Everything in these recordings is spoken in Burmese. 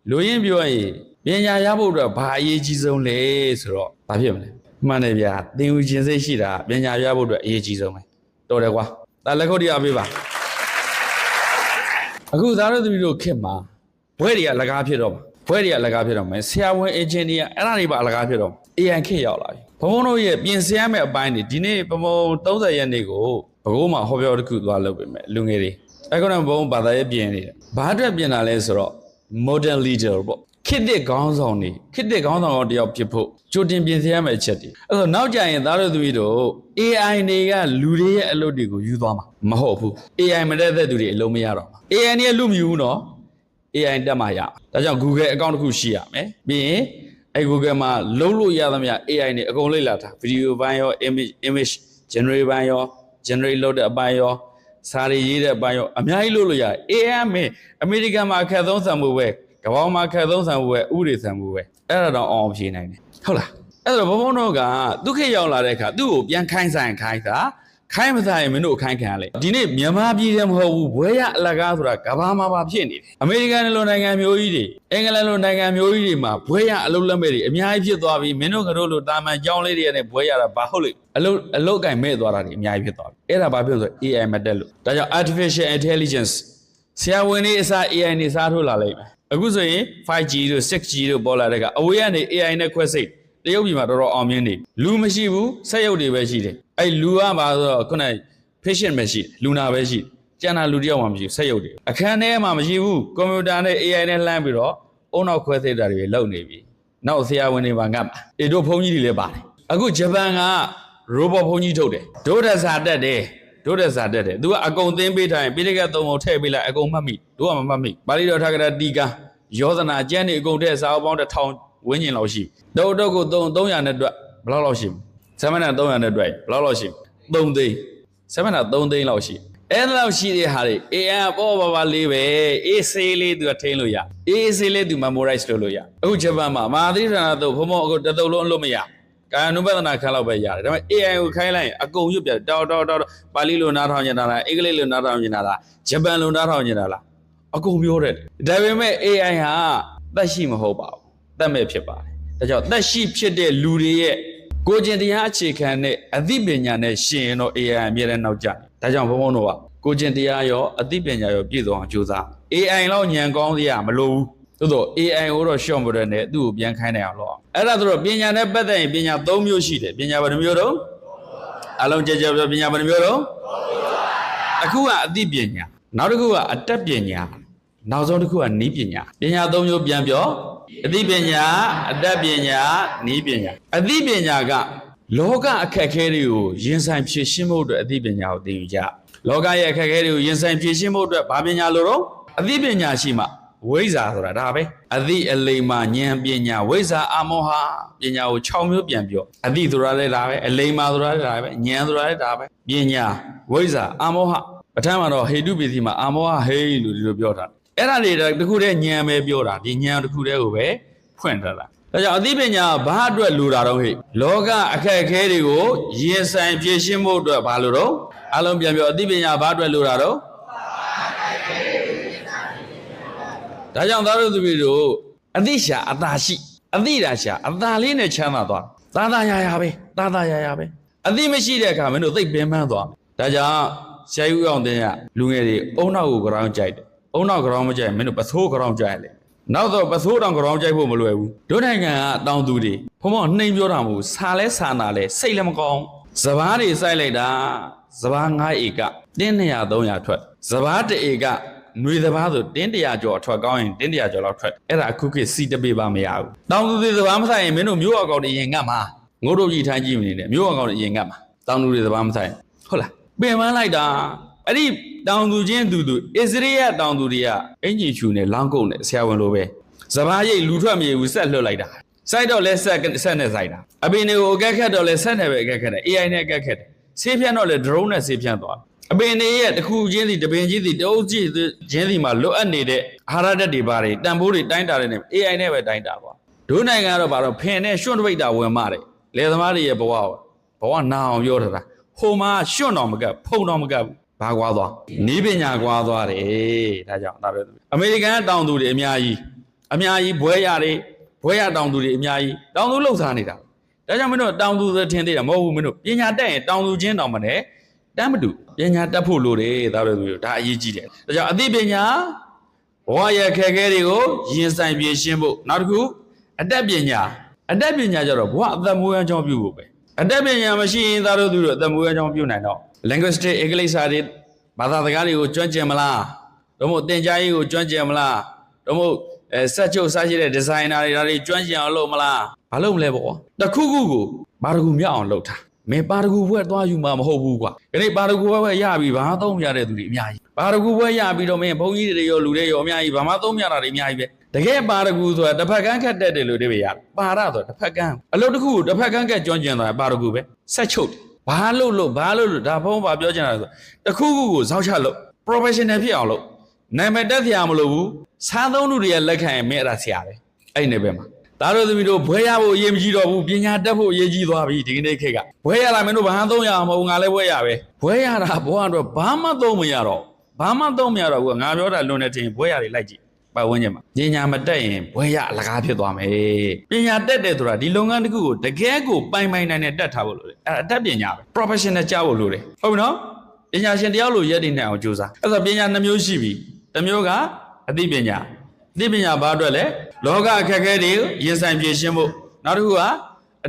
လူရင်းပြောရင်ပညာရဖို့အတွက်ဘာအရေးကြီးဆုံးလဲဆိုတော့ဘာဖြစ်မလဲမှန်တယ်ဗျာသင်ယူခြင်းစိတ်ရှိတာပညာရဖို့အတွက်အရေးကြီးဆုံးပဲတော်တယ်ကွာဒါလက်ခုပ်တရားပေးပါအခုသားတို့သမီးတို့ခင်မှာဘွဲတွေကလကားဖြစ်တော့မှာဘွဲတွေကလကားဖြစ်တော့မယ်ဆရာဝန်အင်ဂျင်နီယာအဲ့ဒါတွေပါလကားဖြစ်တော့ AI ခေတ်ရောက်လာပြီဘုံဘုံတို့ရဲ့ပြင်ဆင်ရမယ့်အပိုင်းတွေဒီနေ့ပမုံ30ရက်နေ့ကိုဘကိုးမှာဟောပြောတစ်ခုသွားလုပ်ပေးမယ်လူငယ်တွေအဲ့ကောင်ဘုံဘာသာရေးပြင်နေတယ်ဘာအတွက်ပြင်တာလဲဆိုတော့ modern leader ပေါ့ခေတ်တစ်ခေါင်းဆောင်တွေခေတ်တစ်ခေါင်းဆောင်တယောက်ဖြစ်ဖို့ကြိုတင်ပြင်ဆင်ရမယ့်အချက်တွေအဲ့တော့နောက်ကြရင်သားတို့သမီးတို့ AI တွေကလူတွေရဲ့အလုပ်တွေကိုယူသွားမှာမဟုတ်ဘူး AI မတက်တဲ့သူတွေအလုံးမရတော့ဘူး AI နဲ့လူမယူဘူးနော် AI တက်မှရဒါကြောင့် Google account တစ်ခုရှိရမယ်ပြီးရင်အဲ့ Google မှာလုံးလို့ရသမျှ AI နဲ့အကုန်လေ့လာထား video ပိုင်းရော image generate ပိုင်းရော generate လုပ်တဲ့အပိုင်းရောစာရေးရေးတဲ့အပိုင်းရောအများကြီးလုပ်လို့ရတယ် AI အမေရိကန်မှာအခက်သုံးဆံမှုပဲကမ္ဘာမှာအခက်သုံးဆံမှုပဲဥပဒေဆံမှုပဲအဲ့ဒါတော့အောင်ဖြေနိုင်တယ်ဟုတ်လားအဲ့တော့ဘုံဘုံတို့ကသူခေတ်ရောက်လာတဲ့အခါသူ့ကိုပြန်ခိုင်းဆိုင်ခိုင်းတာခိုင်းမဆိုင်မင်းတို့ခိုင်းခံရလေဒီနေ့မြန်မာပြည်တယ်မဟုတ်ဘူးဘွဲရအလကားဆိုတာကဘာမှာပါဖြစ်နေတယ်အမေရိကန်လိုနိုင်ငံမျိုးကြီးတွေအင်္ဂလန်လိုနိုင်ငံမျိုးကြီးတွေမှာဘွဲရအလုပ်လက်မဲ့တွေအများကြီးဖြစ်သွားပြီမင်းတို့ကတော့လိုတာမန်ကြောင်းလေးတွေနဲ့ဘွဲရတာဘာဟုတ်လေအလုတ်ကင်မဲ့သွားတာတွေအများကြီးဖြစ်သွားပြီအဲ့ဒါဘာဖြစ်လို့ဆို AI မတက်လို့ဒါကြောင့် artificial intelligence ဆရာဝန်တွေအစား AI နေစားထိုးလာလိမ့်မယ်အခုဆိုရင် 5G တို့ 6G တို့ပေါ်လာတဲ့ကအဝေးကနေ AI နဲ့ခွဲစိတ်တရုတ်ပြည်မှာတော်တော်အောင်မြင်နေလူမရှိဘူးစက်ရုပ်တွေပဲရှိတယ်အဲ့လူကပါဆိုတော့ခုန patient ပဲရှိလူနာပဲရှိကျန်တာလူတယောက်မှမရှိဘူးစက်ရုပ်တွေအခန်းထဲမှာမရှိဘူးကွန်ပျူတာနဲ့ AI နဲ့လှမ်းပြီးတော့အုံနောက်ခွဲစိတ်တာတွေလုပ်နေပြီနောက်ဆရာဝန်တွေပါငတ်မှာတို့ဘုန်းကြီးတွေလည်းပါတယ်အခုဂျပန်က robot ဘုန်းကြီးထုတ်တယ်ဒို့တက်စာတက်တယ်သူကအကုန်သင်းပေးထားရင်ပိဋကတ်သုံးပုံထည့်ပေးလိုက်အကုန်မှတ်မိတို့ကမမှတ်မိပါဠိတော်ထာဂရတီကာယောဇနာကျမ်းတွေအကုန်ထည့်စာအုပ်ပေါင်း1000ဝန်းကျင်လောက်ရှိတော့ကို300နဲ့တွက်ဘယ်လောက်လောက်ရှိဆမနာ300နဲ့တွက်ဘယ်လောက်လောက်ရှိ3သိန်းဆမနာ3သိန်းလောက်ရှိအဲ့လောက်ရှိတဲ့ဟာတွေ AI ပေါ်ပါလေးပဲအေးဆေးလေးသူကထိန်းလို့ရအေးဆေးလေးသူ memorize လုပ်လို့ရအခုဂျပန်မှာမဟာသီရိဌာနတို့ဘုံဘုံအခုတတုံလုံးအလို့မရကာယ ानु ပဒနာခန်းလောက်ပဲရတယ်ဒါပေမဲ့ AI ကိုခိုင်းလိုက်ရင်အကုန်ရွတ်ပြတောက်ပါဠိလိုနားထောင်နေတာလားအင်္ဂလိပ်လိုနားထောင်နေတာလားဂျပန်လိုနားထောင်နေတာလားအကုန်ပြောတယ်ဒါပေမဲ့ AI ဟာသက်ရှိမဟုတ်ပါဘူးသက်မဲ့ဖြစ်ပါတယ်ဒါကြောင့်သက်ရှိဖြစ်တဲ့လူတွေရဲ့ကိုယ်ကျင်တရားအခြေခံနဲ့အသိပညာနဲ့ရှင်ရင်တော့ AI အမြဲတမ်းနောက်ကျတယ်ဒါကြောင့်ဘုံဘုံတို့ကကိုယ်ကျင်တရားရောအသိပညာရောပြည့်စုံအောင်ကြိုးစား AI လောက်ညံကောင်းစရာမလိုဘူးသို့တော့ AI ကိုတော့ရှော့မရနဲ့သူ့ကိုပြန်ခိုင်းနိုင်အောင်လုပ်အောင်အဲ့ဒါဆိုတော့ပညာနဲ့ပတ်သက်ရင်ပညာ3မျိုးရှိတယ်ပညာဘယ်နှမျိုးတော့အလုံးကြကြပြောပညာဘယ်နှမျိုးတော့အခုကအသိပညာနောက်တစ်ခုကအတတ်ပညာနောက်ဆုံးတစ်ခုကနည်းပညာပညာ3မျိုးပြန်ပြောအသိပညာအတတ်ပညာနည်းပညာအသိပညာကလောကအခက်အခဲတွေကိုရင်ဆိုင်ဖြေရှင်းဖို့အတွက်အသိပညာကိုသင်ယူကြလောကရဲ့အခက်အခဲတွေကိုရင်ဆိုင်ဖြေရှင်းဖို့အတွက်ဘာပညာလို့တော့အသိပညာရှိမှဝိဇ္ဇာဆိုတာဒါပဲအသိအလိမ္မာဉာဏ်ပညာဝိဇ္ဇာအမောဟပညာကို6မျိုးပြန်ပြောအသိဆိုတာလည်းဒါပဲအလိမ္မာဆိုတာလည်းဒါပဲဉာဏ်ဆိုတာလည်းဒါပဲပညာဝိဇ္ဇာအမောဟပဋ္ဌာန်းမှာတော့ဟေတုပိစီမှာအမောဟဟေလို့ဒီလိုပြောတာအဲ့ဒါတွေတခုတည်းဉာဏ်ပဲပြောတာဒီဉာဏ်တခုတည်းကိုပဲဖွင့်ထားတာဒါကြောင့်အသိပညာဘာအတွက်လိုတာတော့ဟဲ့လောကအခက်အခဲတွေကိုရင်ဆိုင်ဖြေရှင်းဖို့အတွက်ဘာလို့တော့အလုံးပြန်ပြောအသိပညာဘာအတွက်လိုတာတော့ဒါကြောင့်သားတို့သူတို့အသိရှာအသာရှိအသိတာရှာအသာလေးနဲ့ချမ်းသာသွားသာရရပဲသာရရပဲအသိမရှိတဲ့အခါမင်းတို့သိပ်ပင်ပန်းသွားဒါကြောင့်ဆရာကြီးအောင်တင်ကလူငယ်တွေအုံနောက်ကိုကြောင်းကြိုက်တယ်အုံနောက်ကြောင်းမကြိုက်မင်းတို့ပသိုးကြောင်းကြိုက်လေနောက်တော့ပသိုးတောင်ကြောင်းကြိုက်ဖို့မလွယ်ဘူးတို့နိုင်ငံကတောင်သူတွေဘုံဘနှိမ်ပြောတာမဟုတ်စာလဲစာနာလဲစိတ်လည်းမကောင်းစပားတွေစိုက်လိုက်တာစပား9ဧကတင်း200 300ထွက်စပား1ဧကຫນွေစပားဆိုတင်း100ကျော်အထွက်ကောင်းရင်တင်း100ကျော်လောက်ထွက်အဲ့ဒါအခုခေတ်စီတပေးပါမရဘူးတောင်သူတွေစပားမဆိုင်ရင်မင်းတို့မျိုးအကောင်တွေရင်ငတ်မှာငို့တို့ကြီးထိုင်းကြည့်မနေနဲ့မျိုးအကောင်တွေရင်ငတ်မှာတောင်သူတွေစပားမဆိုင်ဟုတ်လားပင်ပန်းလိုက်တာအဲ့ဒီတောင်သူချင်းသူအစ္စရေးရဲ့တောင်သူတွေကအင်ကြီးချူနဲ့လောင်းကုတ်နဲ့ဆရာဝန်လိုပဲစပားရိတ်လူထွက်မြေဘူးဆက်လွတ်လိုက်တာစိုက်တော့လဲဆက်နဲ့စိုက်တာအပင်တွေကိုအကက်ခတ်တော့လဲဆက်နဲ့ပဲအကက်ခတ်တယ် AI နဲ့အကက်ခတ်တယ်ဆေးဖြန့်တော့လဲ drone နဲ့ဆေးဖြန့်သွားအပင်တွေရဲ့တစ်ခုချင်းစီတပင်ချင်းစီတအုပ်ကြီးချင်းစီမှာလွတ်အပ်နေတဲ့အာဟာရဓာတ်တွေပါတယ်တန်ဖိုးတွေတိုင်းတာတဲ့နဲ့ AI နဲ့ပဲတိုင်းတာပါဒုနိုင်ငံကတော့ဘာတော့ဖင်နဲ့ရွှွန့်တပိတ်တာဝင်မတယ်လယ်သမားတွေရဲ့ဘဝနာအောင်ပြောထားတာဟိုမှာရွှွန့်တော်မကဖုံတော်မကဘာကွာသွားနီးပညာကွာသွားတယ်ဒါကြောင့်ဒါပဲအမေရိကန်တောင်သူတွေအများကြီး အများကြီးဘွဲရတယ်ဘွဲရတောင်သူတွေအများကြီးတောင်သူလှုပ်ရှားနေတာဒါကြောင့်မင်းတို့တောင်သူသထင်သေးတာမဟုတ်ဘူးမင်းတို့ပညာတတ်ရင်တောင်သူချင်းတောင်မနဲ့တမ်းမတူပညာတတ်ဖို့လိုတယ်သားတို့မျိုးဒါအရေးကြီးတယ်ဒါကြောင့်အသိပညာဘဝရဲ့ခက်ခဲတွေကိုရင်ဆိုင်ပြေရှင်းဖို့နောက်တစ်ခုအတတ်ပညာကြတော့ဘဝအသက်မွေးအကြောင်းပြုဖို့ပဲအတတ်ပညာမရှိရင်သားတို့အသက်မွေးအကြောင်းပြုနိုင်တော့ linguistic အင်္ဂလိပ်စာတွေဘာသာစကားတွေကိုကျွမ်းကျင်မလားတို့မို့သင်ကြားရေးကိုကျွမ်းကျင်မလားတို့မို့စက်ချုပ်စားရှိတဲ့ designer တွေဒါတွေကျွမ်းကျင်အောင်လုပ်မလားဘာလုပ်မလဲပေါ့တခုခုကိုဘာတကူမြောက်အောင်လုပ်တာမင်းပါတကူဘွဲသွားယူမှာမဟုတ်ဘူးကွာခဏပါတကူဘွဲရပြီဘာသုံးရတဲ့သူတွေအများကြီးပါတကူဘွဲရပြီးတော့မင်းဘုန်းကြီးတွေရောလူတွေရောအများကြီးဘာမှသုံးရတာတွေအများကြီးပဲတကယ်ပါတကူဆိုတာတစ်ဖက်ကန်းခက်တက်တယ်လို့တွေပဲရပါရဆိုတာတစ်ဖက်ကန်းအလုပ်တစ်ခုကိုတစ်ဖက်ကန်းကကျွမ်းကျင်သွားပါတကူပဲဆက်ချုပ်ဘာလို့ဒါဖုံးပါပြောချင်တာဆိုတခုခုကိုဇောက်ချလို့ professional ဖြစ်အောင်လို့နာမည်တက်ပြမလို့ဘူးစားသုံးလူတွေရဲ့လက်ခံရင်မင်းအဲ့ဒါဆရာပဲအဲ့နေပဲမှာဒါတို့သမီးတို့ဘွဲရဖို့အရေးမကြီးတော့ဘူးပညာတက်ဖို့အရေးကြီးသွားပြီဒီကနေ့ခေတ်ကဘွဲရလာမင်းတို့ဘာသုံးရအောင်မဟုတ်ငါလည်းဘွဲရပဲဘွဲရတာဘွားတော့ဘာမှသုံးမရတော့ဘူးငါပြောတာလွန်နေတင်ဘွဲရတွေလိုက်ကြည့်ပတ်ဝန်းကျင်မှာပညာမတက်ရင်ဘွဲရအလကားဖြစ်သွားမယ်ပညာတက်တယ်ဆိုတာဒီလုပ်ငန်းတစ်ခုကိုတကယ်ကိုပိုင်နိုင်နဲ့တက်ထားဖို့လိုတယ်အဲ့အတတ်ပညာပဲ professional ကြားဖို့လိုတယ်ဟုတ်ပြီနော်ပညာရှင်တယောက်လိုရက်တည်နေအောင်ကြိုးစားအဲ့ဒါပညာနှမျိုးရှိပြီတစ်မျိုးကအသိပညာဘာအတွက်လဲလောကအခက်အခဲတွေရင်ဆိုင်ဖြေရှင်းဖို့နောက်တစ်ခုက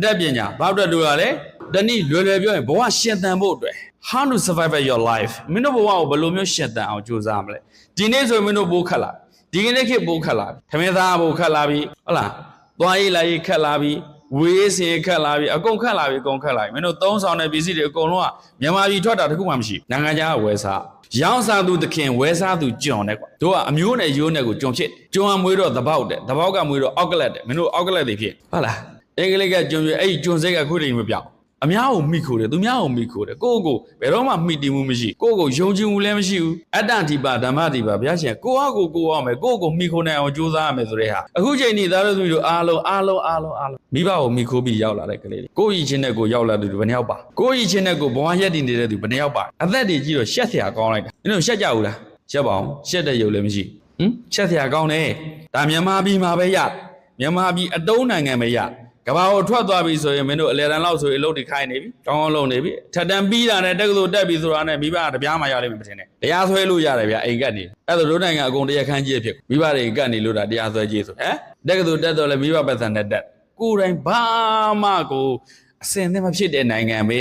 အတတ်ပညာဘာအတွက်လိုရလဲတနည်းလွယ်ပြောရင်ဘဝရှင်သန်ဖို့အတွက် how to survive your life မင်းတို့ဘဝကိုဘယ်လိုမျိုးရှင်သန်အောင်ကြိုးစားမလဲဒီနေ့ဆိုမင်းတို့ပိုးခတ်လာဒီကနေ့ခေတ်ပိုးခတ်လာခမင်းသားပိုးခတ်လာပြီဟုတ်လားသွားရေးလာရေးခတ်လာပြီဝေးစင်ခတ်လာပြီအကုန်ခတ်လာပြီမင်းတို့သုံးဆောင်တဲ့ပစ္စည်းတွေအကုန်လုံးကမြန်မာပြည်ထွက်တာတခုမှမရှိနိုင်ငံခြားကဝယ်စားရောင်းစားသူသခင်ဝယ်စားသူကျွန်တယ်ကွာတို့ကအမျိုးနဲ့ရိုးနဲ့ကိုကျွန်ဖြစ်ကျွန်ကမွေးတော့သဘောက်တယ်သဘောက်ကမွေးတော့အောက်ကလတ်တယ်မင်းတို့အောက်ကလတ်တွေဖြစ်ဟုတ်လားအင်္ဂလိပ်ကကျွန်ပြအဲ့ဒီကျွန်စိတ်ကခုတည်းမပြောင်းအများကိုမိခိုးတယ်သူများကိုမိခိုးတယ်ကိုဘယ်တော့မှမိတီမှုမရှိကိုယုံကြည်မှုလည်းမရှိဘူးအတ္တတိပါဓမ္မတိပါဘုရားရှင်ကိုအောင်မယ်ကိုမိခိုးနိုင်အောင်ကြိုးစားရမယ်ဆိုတဲ့ဟာအခုချိန်นี้သားတို့သမီးတို့အားလုံးမိဘကိုမိခိုးပြီးရောက်လာတဲ့ကလေးတွေကိုဤချင်းနဲ့ကိုရောက်လာသူဘယ်နှယောက်ပါကိုဤချင်းနဲ့ကိုဘဝရက်တည်နေတဲ့သူဘယ်နှယောက်ပါအသက်တွေကြီးတော့ရှက်เสียကောင်းလိုက်တာနင်တို့ရှက်ကြဘူးလားရှက်ပါအောင်ရှက်တဲ့ရုပ်လည်းမရှိရှက်เสียကောင်းတယ်ဒါမြန်မာပြည်မှာပဲရမြန်မာပြည်အတုံးနိုင်ငံပဲရကဘာကိုထွက်သွားပြီဆိုရင်မင်းတို့အလဲတန်းလောက်ဆိုရင်အလုပ်တွေခိုင်းနေပြီကောင်းလုပ်နေပြီထက်တန်းပြီးတာနဲ့တက္ကသိုလ်တက်ပြီဆိုတာနဲ့မိဘကတပြားမှရလိမ့်မယ်မထင်နဲ့တရားဆွဲလို့ရတယ်ဗျအိမ်ကတ်နေအဲ့ဒါတို့နိုင်ငံအကုန်တရားခန်းကြီးဖြစ်မိဘတွေကတ်နေလို့တာတရားဆွဲကြီးဆိုတက္ကသိုလ်တက်တော့လည်းမိဘပတ်စံနဲ့တက်ကိုယ်တိုင်ဘာမှကိုအစင်သင့်မဖြစ်တဲ့နိုင်ငံပ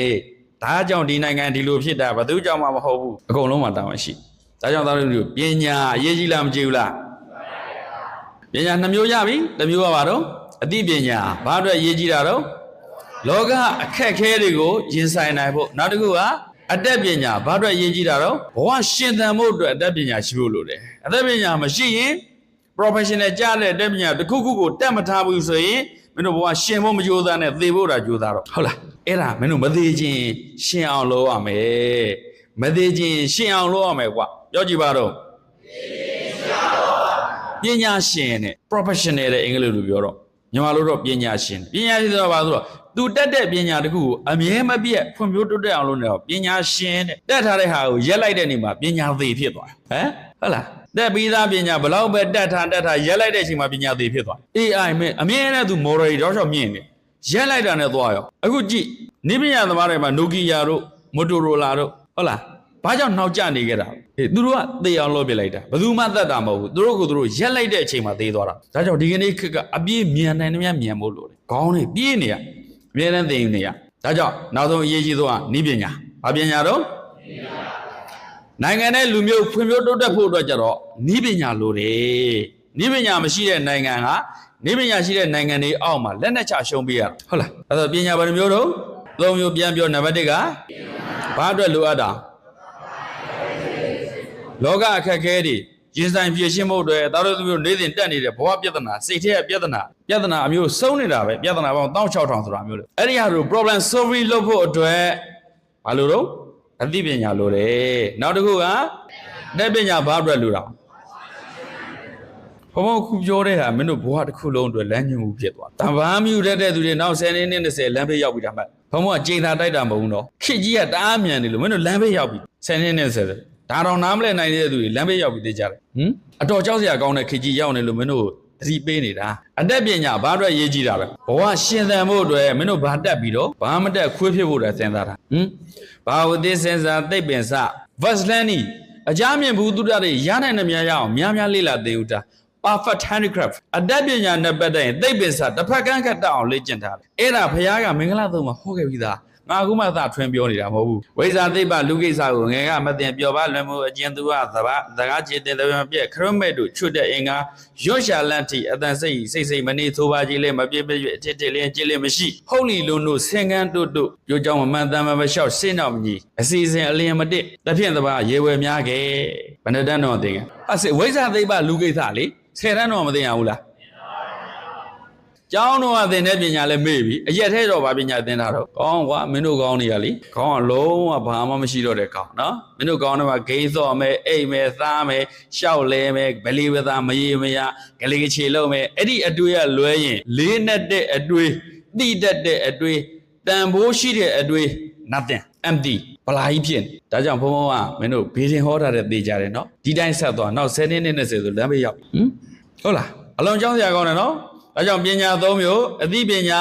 ဲဒါကြောင့်ဒီနိုင်ငံဒီလိုဖြစ်တာဘယ်သူကြောင့်မှမဟုတ်ဘူးအကုန်လုံးမှာတာဝန်ရှိဒါကြောင့်သားတို့ပညာအရေးကြီးလားမကြည့်ဘူးလားပညာနှမျိုးရပြီတစ်မျိုးကပါတော့အသိပညာဘာအတွက်ရေးကြည့်တာတော့လောကအခက်ခဲတွေကိုရင်ဆိုင်နိုင်ဖို့နောက်တစ်ခုကအတတ်ပညာဘာအတွက်ရေးကြည့်တာတော့ဘဝရှင်သန်ဖို့အတွက်အတတ်ပညာရှိဖို့လိုတယ်အတတ်ပညာမရှိရင် professional ကြားတဲ့အတတ်ပညာတစ်ခုခုကိုတက်မထားဘူးဆိုရင်မင်းတို့ဘဝရှင်ဖို့မကြိုးစားနဲ့သေဖို့တာကြိုးစားတော့ဟုတ်လားအဲ့ဒါမင်းတို့မသေးခြင်းရှင်အောင်လုပ်ရမယ်မသေးခြင်းရှင်အောင်လုပ်ရမယ်ကွာပြောကြည့်ပါတော့ပညာရှင်နဲ့ professional တဲ့အင်္ဂလိပ်လိုပြောတော့မြန်မာလိုတော့ပညာရှင်တော့ပါဆိုတော့သူတက်တဲ့ပညာတခုကိုအမြဲမပြတ်ဖွံ့ဖြိုးတိုးတက်အောင်လုပ်နေတော့ပညာရှင်တဲ့တက်ထားတဲ့ဟာကိုရက်လိုက်တဲ့နေမှာပညာသေးဖြစ်သွားဟုတ်လားတက်ပြီးသားပညာဘလောက်ပဲတက်ထားရက်လိုက်တဲ့အချိန်မှာပညာသေးဖြစ်သွား AI မဲ့အမြဲတမ်းသူ model တော့ရှော့မြင့်နေရက်လိုက်တာနဲ့သွားရောအခုကြည့်နိပညာသမားတွေမှာ Nokia တို့ Motorola တို့ဟုတ်လားဘာကြောင့်နှောက်ကျနေခဲ့တာသူတို့ကသေအောင်လုပ်ပြလိုက်တာဘယ်သူမှတတ်တာမဟုတ်ဘူးသူတို့ရက်လိုက်တဲ့အချိန်မှာသေသွားတာဒါကြောင့်ဒီကနေ့ခက်ကအပြေးမြန်နိုင်တယ်မြန်ဖို့လို့လေခေါင်းတွေပြေးနေရအမြဲတမ်းသိနေရဒါကြောင့်နောက်ဆုံးအရေးကြီးဆုံးကနိပညာဘာပညာတော့နိုင်ငံနဲ့လူမျိုးဖွံ့ဖြိုးတိုးတက်ဖို့အတွက်ကြတော့နိပညာလိုတယ်နိပညာမရှိတဲ့နိုင်ငံကနိပညာရှိတဲ့နိုင်ငံတွေအောက်မှာလက်နက်ချရှုံးပေးရတာဟုတ်လားအဲ့တော့ပညာဘယ်နှမျိုးတော့သုံးမျိုးပြန်ပြောနံပါတ်1ကဘာအတွက်လိုအပ်တာလောကအခက်အခဲတွေရင်ဆိုင်ဖြေရှင်းဖို့အတွက်သားတို့သူတို့နေ့စဉ်တက်နေတဲ့ဘဝပြဿနာစိတ်ထဲကပြဿနာအမျိုးစုံနေတာပဲပြဿနာပေါင်း16000ဆိုတာမျိုးလေအဲ့ဒီဟာတို့ problem solving လုပ်ဖို့အတွက်ဘာလို့တော့အသိပညာလိုတယ်နောက်တစ်ခုကလက်ပညာဘာအတွက်လိုတာဘုံခုပြောတဲ့ဟာမင်းတို့ဘဝတစ်ခုလုံးအတွက်လမ်းညွှန်မှုဖြစ်သွားတဘာမြူတဲ့သူတွေနောက်10နှစ်20လမ်းဘေးရောက်ပြီဒါမှဘုံကကြိမ်သာတိုက်တာမဟုတ်ဘူးနော်ခစ်ကြီးကတအားမြန်နေလို့မင်းတို့လမ်းဘေးရောက်ပြီ10နှစ်20ဒါတော့နားမလဲနိုင်တဲ့သူတွေလမ်းဘေးရောက်ပြီးသိကြတယ်အတော်ကြောက်စရာကောင်းတဲ့ခေကြီးရောက်နေလို့မင်းတို့ တိပေးနေတာအတတ်ပညာဘာအတွက်ရေးကြည့်တာလဲဘဝရှင်သန်ဖို့အတွက်မင်းတို့ဘာတက်ပြီးတော့ဘာမတက်ခွေးဖြစ်ဖို့အတွက်စဉ်းစားတာဘာဝတိစဉ်းစားသိပ္ပင်စ Vaslani အကြမြင်ဘူးတုဒ္ဒတွေရနိုင်နှများရအောင်များများလေ့လာသင်ယူတာ perfect handicraft အတတ်ပညာနဲ့ပတ်သက်ရင်သိပ္ပင်စတစ်ဖက်ကန်းခတ်တက်အောင်လေ့ကျင့်ထားတယ်အဲ့ဒါဘုရားကမင်္ဂလာသုံးမှာဟောခဲ့ပြီးသားငါအခုမှသာထွင်ပြောနေတာမဟုတ်ဘူးဝိဇာသိပ္ပလူကိစ္စကိုငယ်ကမသိပြောပါလွယ်မှုအကျဉ်သူကသကားခြေတင်တဲ့ပြက်ခရမဲ့တို့ချွတ်တဲ့အင်္ဂါရွတ်ရှာလန့်တီအတန်စိတ်မနေသိုးပါကြီးလဲမပြည့်ပြည့်အထစ်တစ်လင်းကြည်လင်းမရှိဟုတ်လီလုံးတို့ဆင်ကန်းတို့ပြောကြောင်းမမှန်တမ်းမလျှောက်စင်းတော့မကြီးအစီအစဉ်အလင်းမတစ်တစ်ဖြင့်တပါရေဝယ်များခဲ့ဘယ်နှတန်းတော့သိငယ်ဝိဇာသိပ္ပလူကိစ္စလေ10တန်းတော့မသိရဘူးလားကျောင်းတော်ကသင်တဲ့ပညာလည်းမေ့ပြီအရက်ထဲတော့ဗာပညာသင်တာတော့ကောင်းကွာမင်းတို့ကောင်းနေရလေကောင်းကလုံးဝဘာမှမရှိတော့တဲ့ကောင်းနော်မင်းတို့ကောင်းတော့ဂိမ်းစော့မယ်အိမ်မယ်သားမယ်ရှောက်လဲမယ်ဗလီဝသားမရေမရဂလေချေလုံးမယ်အဲ့ဒီအတွေ့ရလွဲရင်လေးနဲ့တဲ့အတွေ့တိတတ်တဲ့အတွေ့တန်ဖိုးရှိတဲ့အတွေ့ nothing empty ဗလာကြီးဖြစ်နေဒါကြောင့်ဘုံဘုံကမင်းတို့ဘေးရင်ဟောထားတဲ့သိကြတယ်နော်ဒီတိုင်းဆက်သွားနောက်10နှစ်နဲ့20ဆိုလမ်းဘေးရောက်ဟုတ်လားအလုံးကျောင်းစရာကောင်းတယ်နော်ဒါကြောင့်ပညာ3မျိုးအသိပညာ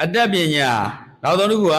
အတတ်ပညာနောက်သုံးခုက